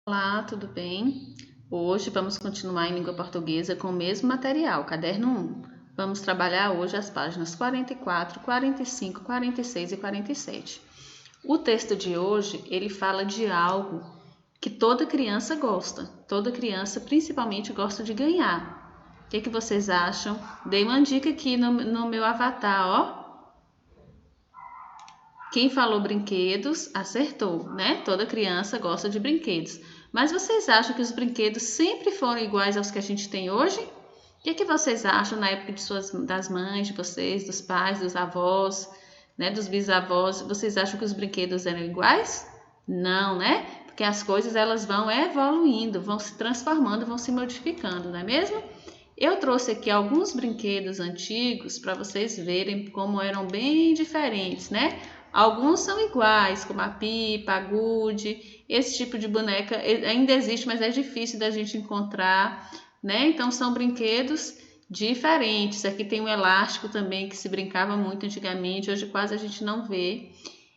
Olá, tudo bem? Hoje vamos continuar em língua portuguesa com o mesmo material, caderno 1. Vamos trabalhar hoje as páginas 44, 45, 46 e 47. O texto de hoje, ele fala de algo que toda criança gosta. Toda criança, principalmente, gosta de ganhar. O que vocês acham? Dei uma dica aqui no meu avatar, ó. Quem falou brinquedos, acertou, né? Toda criança gosta de brinquedos. Mas vocês acham que os brinquedos sempre foram iguais aos que a gente tem hoje? O que vocês acham na época das mães de vocês, dos pais, dos avós, né, dos bisavós? Vocês acham que os brinquedos eram iguais? Não, né? Porque as coisas elas vão evoluindo, vão se transformando, vão se modificando, não é mesmo? Eu trouxe aqui alguns brinquedos antigos para vocês verem como eram bem diferentes, né? Alguns são iguais, como a pipa, a gude, esse tipo de boneca ainda existe, mas é difícil da gente encontrar, né? Então são brinquedos diferentes. Aqui tem um elástico também que se brincava muito antigamente, hoje quase a gente não vê.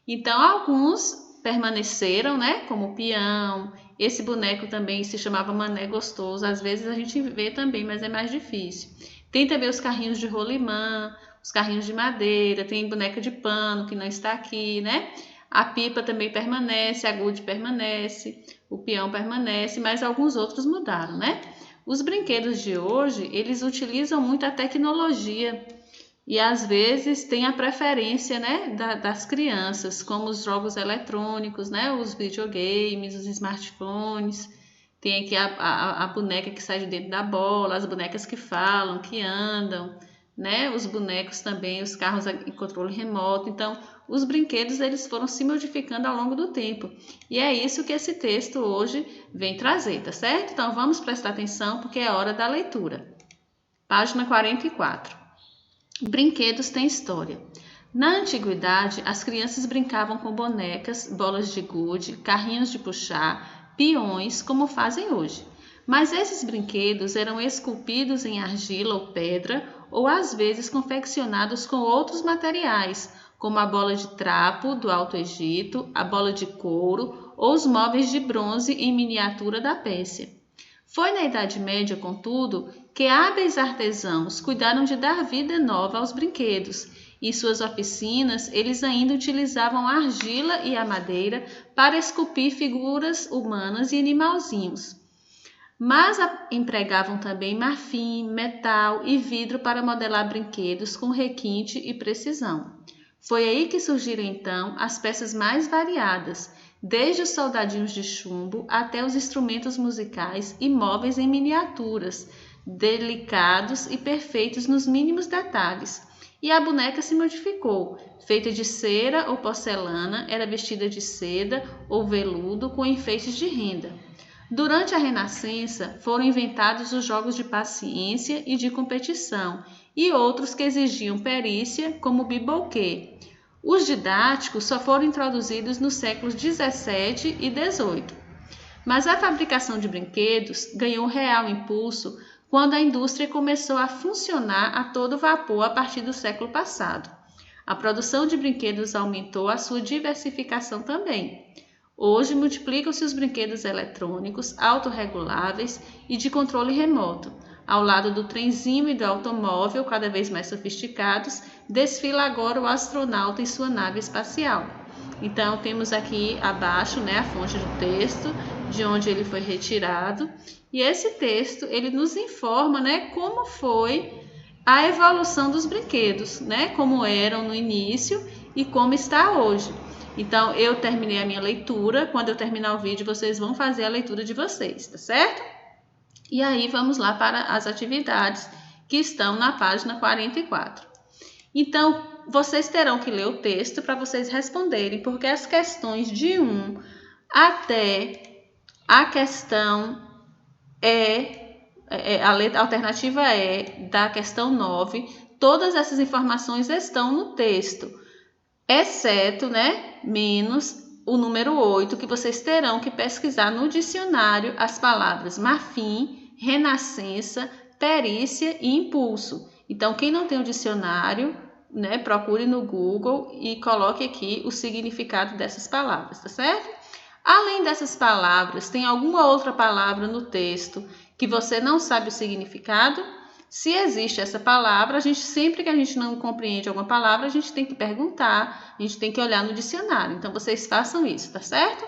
Então alguns permaneceram, né? Como o peão. Esse boneco também se chamava Mané Gostoso. Às vezes a gente vê também, mas é mais difícil. Tem também os carrinhos de rolimã, os carrinhos de madeira, tem boneca de pano que não está aqui, né? A pipa também permanece, a gude permanece, o peão permanece, mas alguns outros mudaram, né? Os brinquedos de hoje, eles utilizam muito a tecnologia e às vezes tem a preferência, né, das crianças, como os jogos eletrônicos, né, os videogames, os smartphones. Tem aqui a boneca que sai de dentro da bola, as bonecas que falam, que andam, né? Os bonecos também, os carros em controle remoto. Então, os brinquedos eles foram se modificando ao longo do tempo. E é isso que esse texto hoje vem trazer, tá certo? Então, vamos prestar atenção porque é hora da leitura. Página 44. Brinquedos têm história. Na antiguidade, as crianças brincavam com bonecas, bolas de gude, carrinhos de puxar, peões, como fazem hoje. Mas esses brinquedos eram esculpidos em argila ou pedra, ou às vezes confeccionados com outros materiais, como a bola de trapo do Alto Egito, a bola de couro ou os móveis de bronze em miniatura da Pérsia. Foi na Idade Média, contudo, que hábeis artesãos cuidaram de dar vida nova aos brinquedos. Em suas oficinas, eles ainda utilizavam a argila e a madeira para esculpir figuras humanas e animalzinhos. Mas empregavam também marfim, metal e vidro para modelar brinquedos com requinte e precisão. Foi aí que surgiram então as peças mais variadas, desde os soldadinhos de chumbo até os instrumentos musicais e móveis em miniaturas, delicados e perfeitos nos mínimos detalhes. E a boneca se modificou, feita de cera ou porcelana, era vestida de seda ou veludo com enfeites de renda. Durante a Renascença, foram inventados os jogos de paciência e de competição, e outros que exigiam perícia, como o biboquê. Os didáticos só foram introduzidos nos séculos 17 e 18. Mas a fabricação de brinquedos ganhou real impulso quando a indústria começou a funcionar a todo vapor a partir do século passado. A produção de brinquedos aumentou a sua diversificação também. Hoje multiplicam-se os brinquedos eletrônicos, autorreguláveis e de controle remoto. Ao lado do trenzinho e do automóvel, cada vez mais sofisticados, desfila agora o astronauta em sua nave espacial. Então, temos aqui abaixo, né, a fonte do texto, de onde ele foi retirado. E esse texto, ele nos informa, né, como foi a evolução dos brinquedos, né, como eram no início e como está hoje. Então, eu terminei a minha leitura. Quando eu terminar o vídeo, vocês vão fazer a leitura de vocês, tá certo? E aí, vamos lá para as atividades que estão na página 44. Então, vocês terão que ler o texto para vocês responderem, porque as questões de 1 até a questão a letra, a alternativa da questão 9, todas essas informações estão no texto, exceto, né, menos o número 8, que vocês terão que pesquisar no dicionário as palavras marfim, renascença, perícia e impulso. Então, quem não tem o dicionário, né, procure no Google e coloque aqui o significado dessas palavras, tá certo? Além dessas palavras, tem alguma outra palavra no texto que você não sabe o significado? Se existe essa palavra, sempre que a gente não compreende alguma palavra, a gente tem que perguntar, a gente tem que olhar no dicionário. Então, vocês façam isso, tá certo?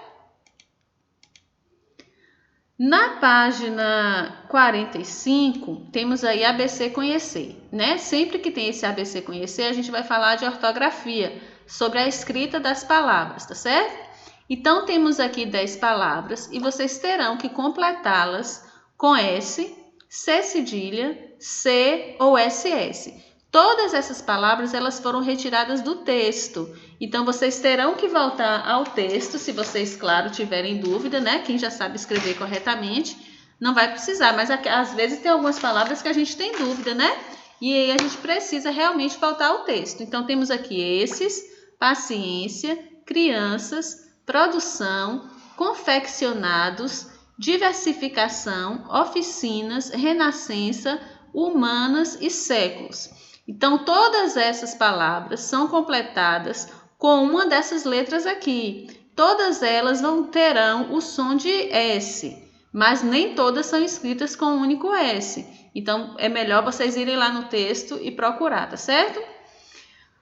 Na página 45, temos aí ABC Conhecer, né? Sempre que tem esse ABC Conhecer, a gente vai falar de ortografia, sobre a escrita das palavras, tá certo? Então, temos aqui 10 palavras e vocês terão que completá-las com S, C cedilha, C ou SS. Todas essas palavras elas foram retiradas do texto. Então, vocês terão que voltar ao texto, se vocês, claro, tiverem dúvida, né? Quem já sabe escrever corretamente, não vai precisar. Mas, às vezes, tem algumas palavras que a gente tem dúvida, né? E aí, a gente precisa realmente voltar ao texto. Então, temos aqui esses, paciência, crianças, produção, confeccionados, diversificação, oficinas, renascença, humanas e séculos. Então, todas essas palavras são completadas com uma dessas letras aqui. Todas elas terão o som de S, mas nem todas são escritas com um único S. Então, é melhor vocês irem lá no texto e procurar, tá certo?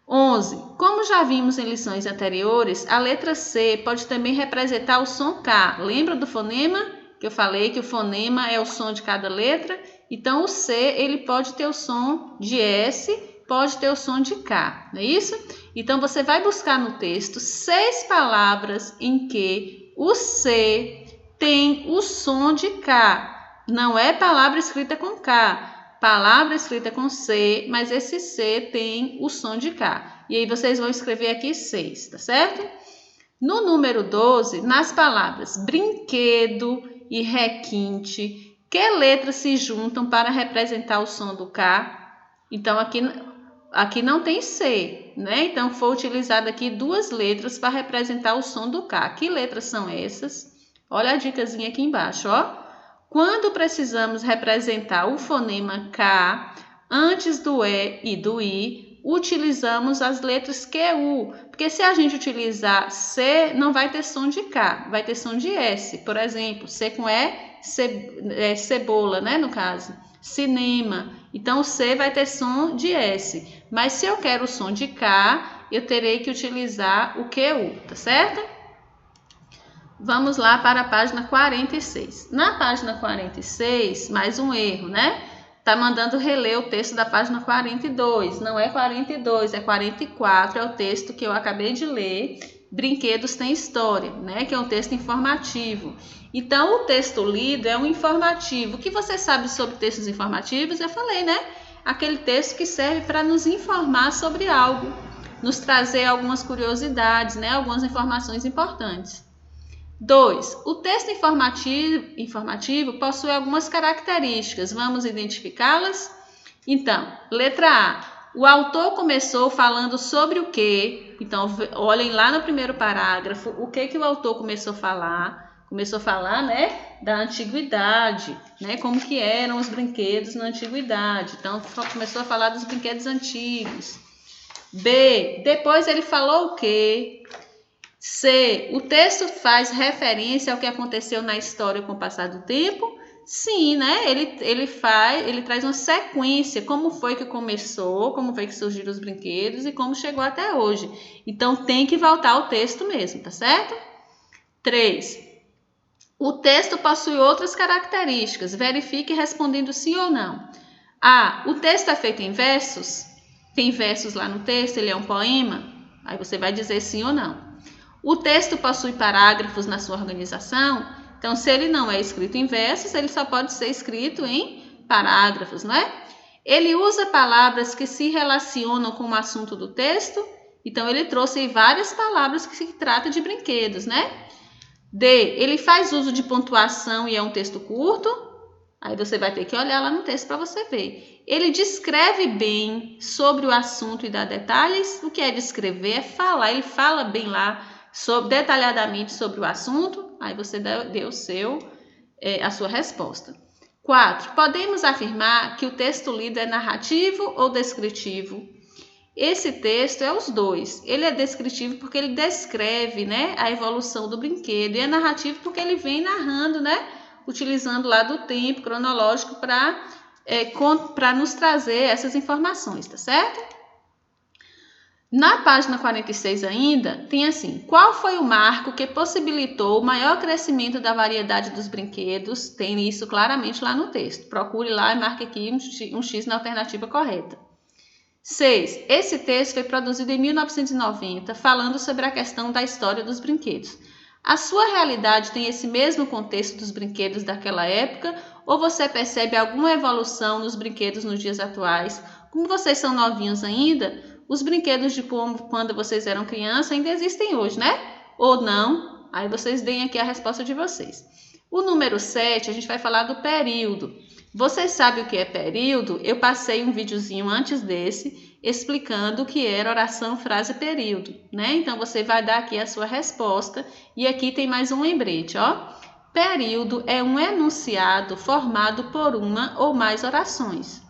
11. Como já vimos em lições anteriores, a letra C pode também representar o som K. Lembra do fonema? Que eu falei que o fonema é o som de cada letra. Então, o C ele pode ter o som de S, pode ter o som de K, não é isso? Então, você vai buscar no texto 6 palavras em que o C tem o som de K. Não é palavra escrita com K. Palavra escrita com C, mas esse C tem o som de K. E aí vocês vão escrever aqui 6, tá certo? No número 12, nas palavras brinquedo e requinte, que letras se juntam para representar o som do K? Então, aqui não tem C, né? Então, foi utilizado aqui 2 letras para representar o som do K. Que letras são essas? Olha a dicasinha aqui embaixo, ó. Quando precisamos representar o fonema K antes do E e do I, utilizamos as letras QU, porque se a gente utilizar C, não vai ter som de K, vai ter som de S. Por exemplo, C com E, cebola, né, no caso. Cinema. Então, o C vai ter som de S. Mas se eu quero o som de K, eu terei que utilizar o QU, tá certo? Vamos lá para a página 46. Na página 46, mais um erro, né? Tá mandando reler o texto da página 42. Não é 42, é 44. É o texto que eu acabei de ler. Brinquedos têm história, né? Que é um texto informativo. Então, o texto lido é um informativo. O que você sabe sobre textos informativos? Eu falei, né? Aquele texto que serve para nos informar sobre algo. Nos trazer algumas curiosidades, né? Algumas informações importantes. 2. O texto informativo possui algumas características. Vamos identificá-las? Então, letra A. O autor começou falando sobre o quê? Então, olhem lá no primeiro parágrafo. O que o autor começou a falar? Começou a falar, né, da antiguidade, né? Como que eram os brinquedos na antiguidade. Então, começou a falar dos brinquedos antigos. B. Depois ele falou o quê? C. O texto faz referência ao que aconteceu na história com o passar do tempo? Sim, né? Ele traz uma sequência, como foi que começou, como foi que surgiram os brinquedos e como chegou até hoje. Então, tem que voltar ao texto mesmo, tá certo? 3. O texto possui outras características. Verifique respondendo sim ou não. A. O texto é feito em versos? Tem versos lá no texto? Ele é um poema? Aí você vai dizer sim ou não. O texto possui parágrafos na sua organização? Então, se ele não é escrito em versos, ele só pode ser escrito em parágrafos, não é? Ele usa palavras que se relacionam com o assunto do texto? Então, ele trouxe aí várias palavras que se trata de brinquedos, né? D. Ele faz uso de pontuação e é um texto curto? Aí você vai ter que olhar lá no texto para você ver. Ele descreve bem sobre o assunto e dá detalhes? O que é descrever? É falar. Ele fala bem lá detalhadamente sobre o assunto, aí você deu a sua resposta. 4. Podemos afirmar que o texto lido é narrativo ou descritivo? Esse texto é os dois. Ele é descritivo porque ele descreve, né, a evolução do brinquedo. E é narrativo porque ele vem narrando, né, utilizando lá do tempo cronológico para nos trazer essas informações, tá certo? Na página 46 ainda, tem assim: qual foi o marco que possibilitou o maior crescimento da variedade dos brinquedos? Tem isso claramente lá no texto. Procure lá e marque aqui um X na alternativa correta. 6. Esse texto foi produzido em 1990, falando sobre a questão da história dos brinquedos. A sua realidade tem esse mesmo contexto dos brinquedos daquela época, ou você percebe alguma evolução nos brinquedos nos dias atuais? Como vocês são novinhos ainda, os brinquedos de quando vocês eram criança ainda existem hoje, né? Ou não? Aí vocês deem aqui a resposta de vocês. O número 7, a gente vai falar do período. Vocês sabem o que é período? Eu passei um videozinho antes desse explicando o que era oração, frase, período, né? Então você vai dar aqui a sua resposta e aqui tem mais um lembrete, ó. Período é um enunciado formado por uma ou mais orações.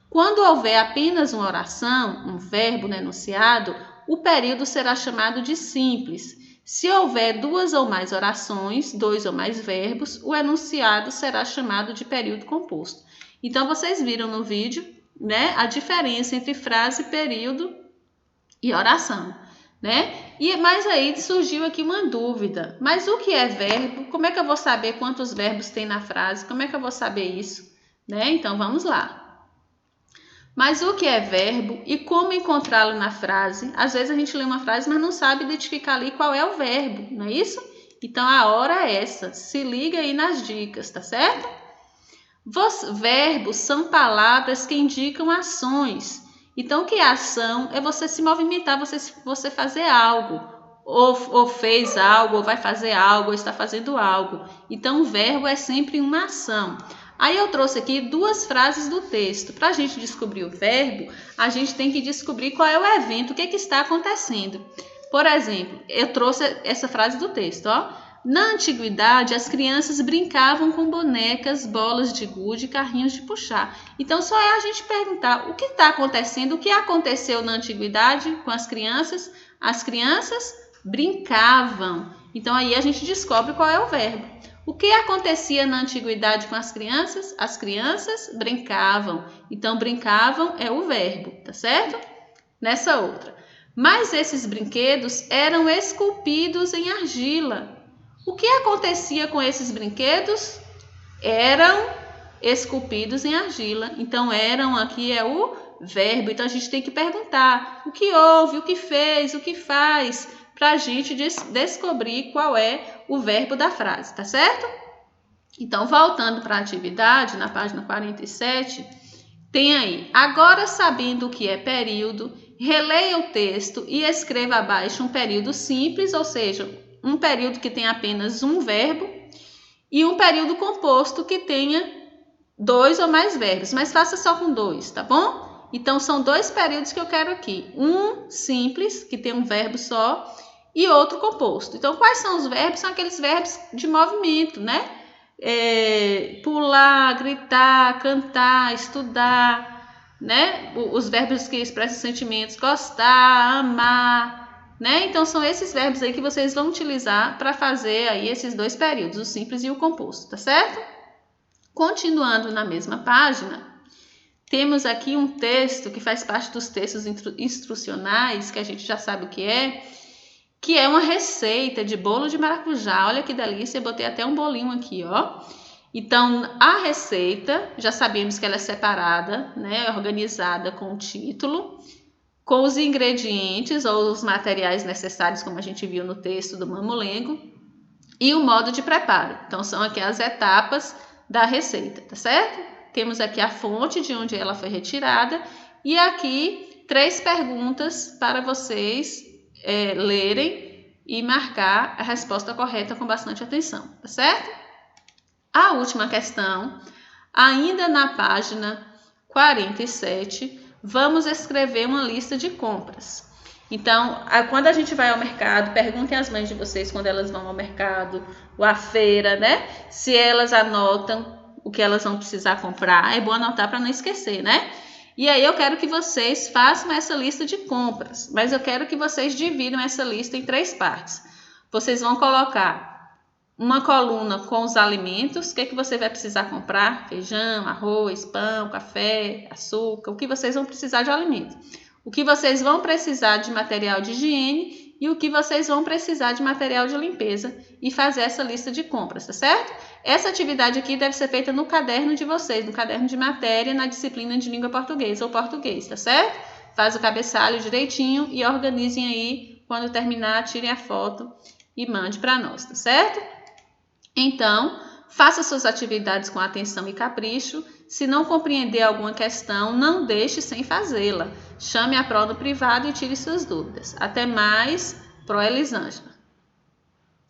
Quando houver apenas uma oração, um verbo no enunciado, o período será chamado de simples. Se houver duas ou mais orações, dois ou mais verbos, o enunciado será chamado de período composto. Então, vocês viram no vídeo, né, a diferença entre frase, período e oração, né? Mas aí surgiu aqui uma dúvida. Mas o que é verbo? Como é que eu vou saber quantos verbos tem na frase? Como é que eu vou saber isso? Né? Então, vamos lá. Mas o que é verbo e como encontrá-lo na frase? Às vezes a gente lê uma frase, mas não sabe identificar ali qual é o verbo, não é isso? Então a hora é essa. Se liga aí nas dicas, tá certo? Verbos são palavras que indicam ações. Então o que é ação? É você se movimentar, você fazer algo. Ou fez algo, ou vai fazer algo, ou está fazendo algo. Então o verbo é sempre uma ação. Aí eu trouxe aqui duas frases do texto. Para a gente descobrir o verbo, a gente tem que descobrir qual é o evento, o que está acontecendo. Por exemplo, eu trouxe essa frase do texto, ó. Na antiguidade, as crianças brincavam com bonecas, bolas de gude e carrinhos de puxar. Então, só é a gente perguntar o que está acontecendo, o que aconteceu na antiguidade com as crianças. As crianças brincavam. Então, aí a gente descobre qual é o verbo. O que acontecia na antiguidade com as crianças? As crianças brincavam. Então, brincavam é o verbo, tá certo? Nessa outra. Mas esses brinquedos eram esculpidos em argila. O que acontecia com esses brinquedos? Eram esculpidos em argila. Então, eram aqui é o verbo. Então, a gente tem que perguntar o que houve, o que fez, o que faz, para a gente descobrir qual é o verbo da frase, tá certo? Então, voltando para a atividade, na página 47, tem aí: agora sabendo o que é período, releia o texto e escreva abaixo um período simples, ou seja, um período que tenha apenas um verbo, e um período composto que tenha dois ou mais verbos, mas faça só com dois, tá bom? Então, são dois períodos que eu quero aqui. Um simples, que tem um verbo só, e outro composto. Então, quais são os verbos? São aqueles verbos de movimento, né? Pular, gritar, cantar, estudar, né? Os verbos que expressam sentimentos, gostar, amar, né? Então, são esses verbos aí que vocês vão utilizar para fazer aí esses dois períodos, o simples e o composto, tá certo? Continuando na mesma página, temos aqui um texto que faz parte dos textos instrucionais, que a gente já sabe o que é uma receita de bolo de maracujá. Olha que delícia, eu botei até um bolinho aqui, ó. Então, a receita, já sabemos que ela é separada, né, organizada com o título, com os ingredientes ou os materiais necessários, como a gente viu no texto do Mamulengo, e o modo de preparo. Então, são aqui as etapas da receita, tá certo? Temos aqui a fonte de onde ela foi retirada e aqui 3 perguntas para vocês lerem e marcar a resposta correta com bastante atenção, tá certo? A última questão, ainda na página 47, vamos escrever uma lista de compras. Então, quando a gente vai ao mercado, perguntem às mães de vocês quando elas vão ao mercado ou à feira, né? Se elas anotam o que elas vão precisar comprar, é bom anotar para não esquecer, né? E aí eu quero que vocês façam essa lista de compras, mas eu quero que vocês dividam essa lista em 3 partes. Vocês vão colocar uma coluna com os alimentos, o que você vai precisar comprar? Feijão, arroz, pão, café, açúcar, o que vocês vão precisar de alimento. O que vocês vão precisar de material de higiene e o que vocês vão precisar de material de limpeza e fazer essa lista de compras, tá certo? Essa atividade aqui deve ser feita no caderno de vocês, no caderno de matéria, na disciplina de língua portuguesa ou português, tá certo? Faz o cabeçalho direitinho e organizem aí. Quando terminar, tirem a foto e mande para nós, tá certo? Então, faça suas atividades com atenção e capricho. Se não compreender alguma questão, não deixe sem fazê-la. Chame a Pro no privado e tire suas dúvidas. Até mais, Pro Elisângela.